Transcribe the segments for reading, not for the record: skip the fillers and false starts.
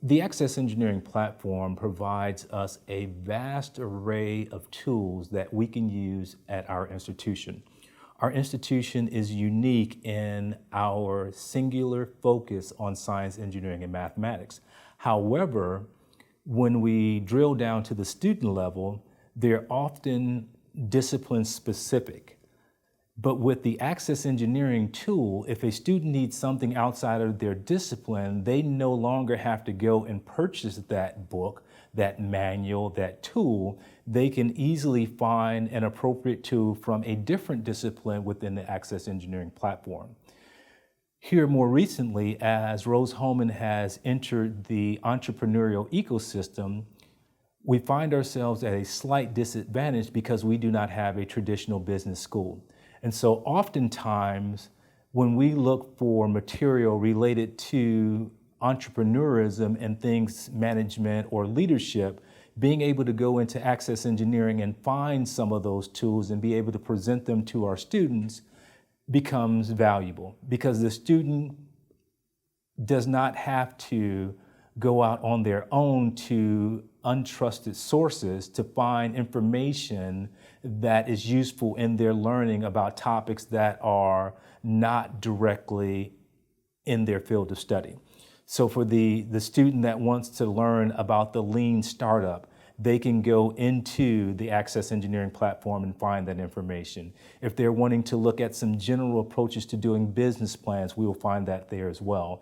The Access Engineering platform provides us a vast array of tools that we can use at our institution. Our institution is unique in our singular focus on science, engineering, and mathematics. However, when we drill down to the student level, they're often discipline specific. But with the Access Engineering tool, if a student needs something outside of their discipline, they no longer have to go and purchase that book, that manual, that tool. They can easily find an appropriate tool from a different discipline within the Access Engineering platform. Here more recently, as Rose-Hulman has entered the entrepreneurial ecosystem, we find ourselves at a slight disadvantage because we do not have a traditional business school. And so oftentimes, when we look for material related to entrepreneurism and things management or leadership, being able to go into Access Engineering and find some of those tools and be able to present them to our students becomes valuable, because the student does not have to go out on their own to untrusted sources to find information that is useful in their learning about topics that are not directly in their field of study. So for the student that wants to learn about the lean startup, they can go into the Access Engineering platform and find that information. If they're wanting to look at some general approaches to doing business plans, we will find that there as well.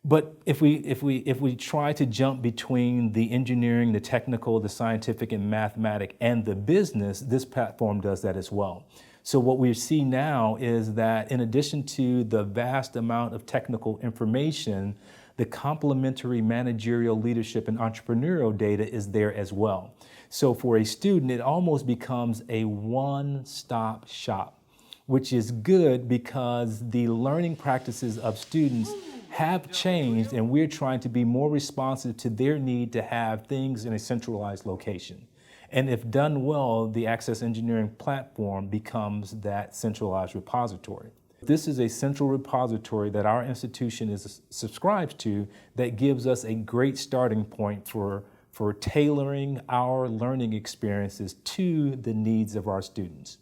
But if we try to jump between the engineering, the technical, the scientific and mathematic, and the business, this platform does that as well. So what we see now is that in addition to the vast amount of technical information, the complementary managerial leadership and entrepreneurial data is there as well. So for a student, it almost becomes a one-stop shop, which is good because the learning practices of students have changed, and we're trying to be more responsive to their need to have things in a centralized location. And if done well, the Access Engineering platform becomes that centralized repository. This is a central repository that our institution is subscribed to that gives us a great starting point for tailoring our learning experiences to the needs of our students.